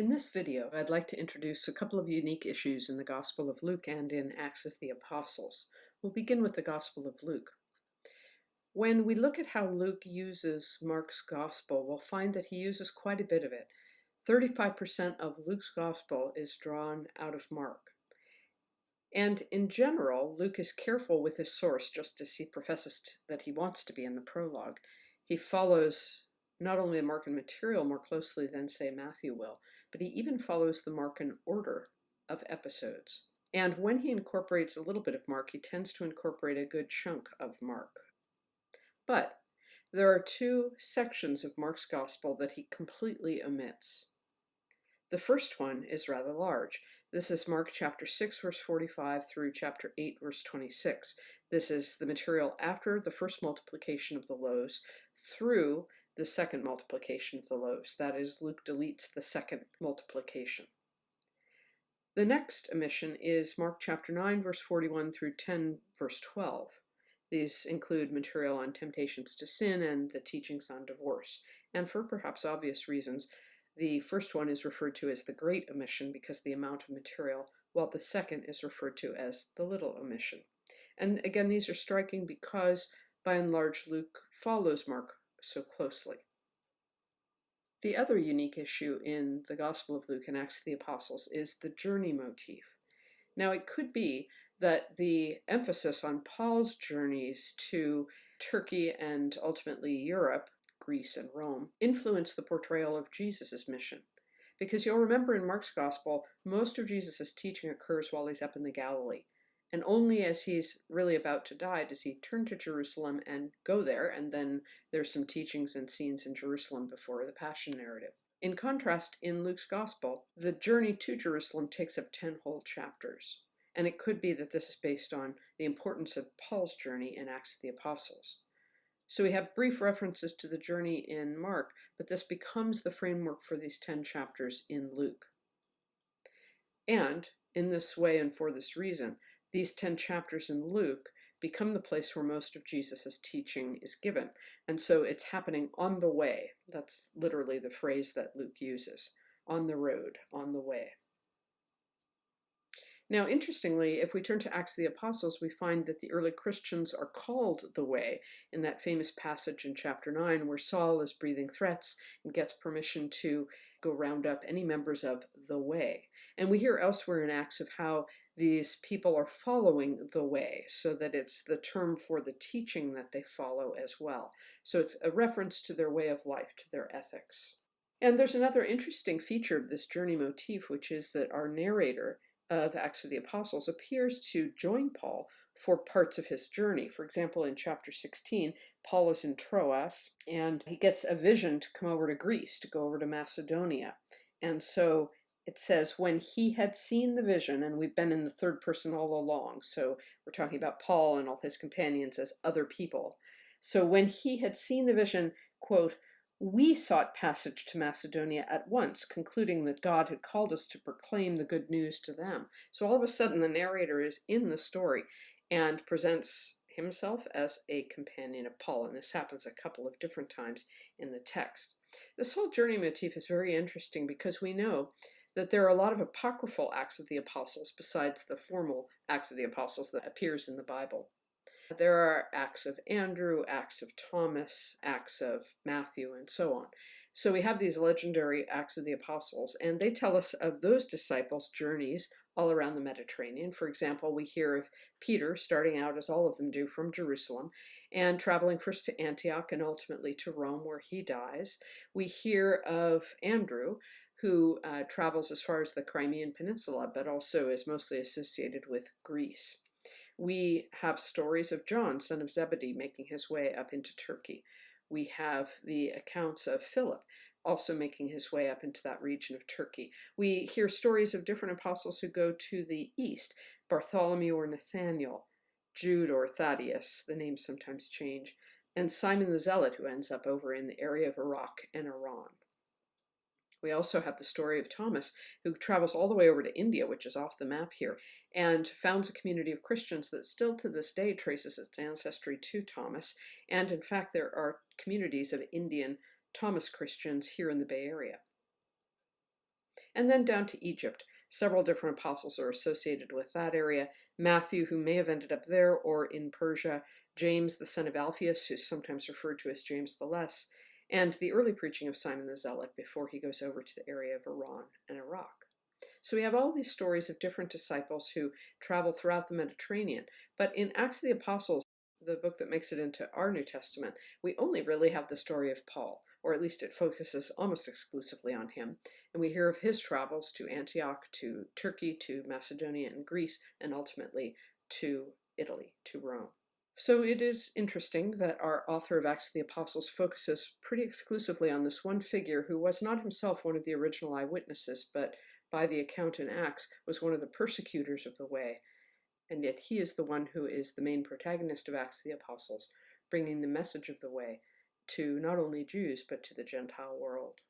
In this video, I'd like to introduce a couple of unique issues in the Gospel of Luke and in Acts of the Apostles. We'll begin with the Gospel of Luke. When we look at how Luke uses Mark's Gospel, we'll find that he uses quite a bit of it. 35% of Luke's Gospel is drawn out of Mark. And in general, Luke is careful with his source, just as he professes that he wants to be in the prologue. He follows not only the Markan material more closely than, say, Matthew will, but he even follows the Markan order of episodes. And when he incorporates a little bit of Mark, he tends to incorporate a good chunk of Mark. But there are two sections of Mark's Gospel that he completely omits. The first one is rather large. This is Mark chapter 6, verse 45 through chapter 8, verse 26. This is the material after the first multiplication of the loaves through the second multiplication of the loaves. That is, Luke deletes the second multiplication. The next omission is Mark chapter 9, verse 41 through 10, verse 12. These include material on temptations to sin and the teachings on divorce. And for perhaps obvious reasons, the first one is referred to as the great omission because of the amount of material, while the second is referred to as the little omission. And again, these are striking because, by and large, Luke follows Mark so closely. The other unique issue in the Gospel of Luke and Acts of the Apostles is the journey motif. Now, it could be that the emphasis on Paul's journeys to Turkey and ultimately Europe, Greece and Rome, influenced the portrayal of Jesus' mission. Because you'll remember in Mark's Gospel, most of Jesus' teaching occurs while he's up in the Galilee. And only as he's really about to die does he turn to Jerusalem and go there, and then there's some teachings and scenes in Jerusalem before the Passion narrative. In contrast, in Luke's Gospel, the journey to Jerusalem takes up 10 whole chapters. And it could be that this is based on the importance of Paul's journey in Acts of the Apostles. So we have brief references to the journey in Mark, but this becomes the framework for these 10 chapters in Luke. And in this way and for this reason, these 10 chapters in Luke become the place where most of Jesus' teaching is given. And so it's happening on the way. That's literally the phrase that Luke uses. On the road, on the way. Now, interestingly, if we turn to Acts of the Apostles, we find that the early Christians are called the Way in that famous passage in chapter 9 where Saul is breathing threats and gets permission to go round up any members of the Way. And we hear elsewhere in Acts of how these people are following the Way, so that it's the term for the teaching that they follow as well. So it's a reference to their way of life, to their ethics. And there's another interesting feature of this journey motif, which is that our narrator of Acts of the Apostles appears to join Paul for parts of his journey. For example, in chapter 16, Paul is in Troas, and he gets a vision to come over to Greece, to go over to Macedonia. And so it says, when he had seen the vision, and we've been in the third person all along, so we're talking about Paul and all his companions as other people. So when he had seen the vision, quote, we sought passage to Macedonia at once, concluding that God had called us to proclaim the good news to them. So all of a sudden, the narrator is in the story and presents himself as a companion of Paul, and this happens a couple of different times in the text. This whole journey motif is very interesting because we know that there are a lot of apocryphal Acts of the Apostles besides the formal Acts of the Apostles that appears in the Bible. There are Acts of Andrew, Acts of Thomas, Acts of Matthew, and so on. So we have these legendary Acts of the Apostles, and they tell us of those disciples' journeys all around the Mediterranean. For example, we hear of Peter starting out, as all of them do, from Jerusalem, and traveling first to Antioch and ultimately to Rome, where he dies. We hear of Andrew, who travels as far as the Crimean Peninsula, but also is mostly associated with Greece. We have stories of John, son of Zebedee, making his way up into Turkey. We have the accounts of Philip, also making his way up into that region of Turkey. We hear stories of different apostles who go to the east, Bartholomew or Nathaniel, Jude or Thaddeus, the names sometimes change, and Simon the Zealot, who ends up over in the area of Iraq and Iran. We also have the story of Thomas, who travels all the way over to India, which is off the map here, and founds a community of Christians that still to this day traces its ancestry to Thomas. And in fact, there are communities of Indian Thomas Christians here in the Bay Area. and then down to Egypt. Several different apostles are associated with that area. Matthew, who may have ended up there or in Persia, James, the son of Alphaeus, who's sometimes referred to as James the Less, and the early preaching of Simon the Zealot before he goes over to the area of Iran and Iraq. So we have all these stories of different disciples who travel throughout the Mediterranean. But in Acts of the Apostles, the book that makes it into our New Testament, we only really have the story of Paul, or at least it focuses almost exclusively on him. And we hear of his travels to Antioch, to Turkey, to Macedonia and Greece, and ultimately to Italy, to Rome. So it is interesting that our author of Acts of the Apostles focuses pretty exclusively on this one figure who was not himself one of the original eyewitnesses, but by the account in Acts was one of the persecutors of the way. And yet he is the one who is the main protagonist of Acts of the Apostles, bringing the message of the way to not only Jews, but to the Gentile world.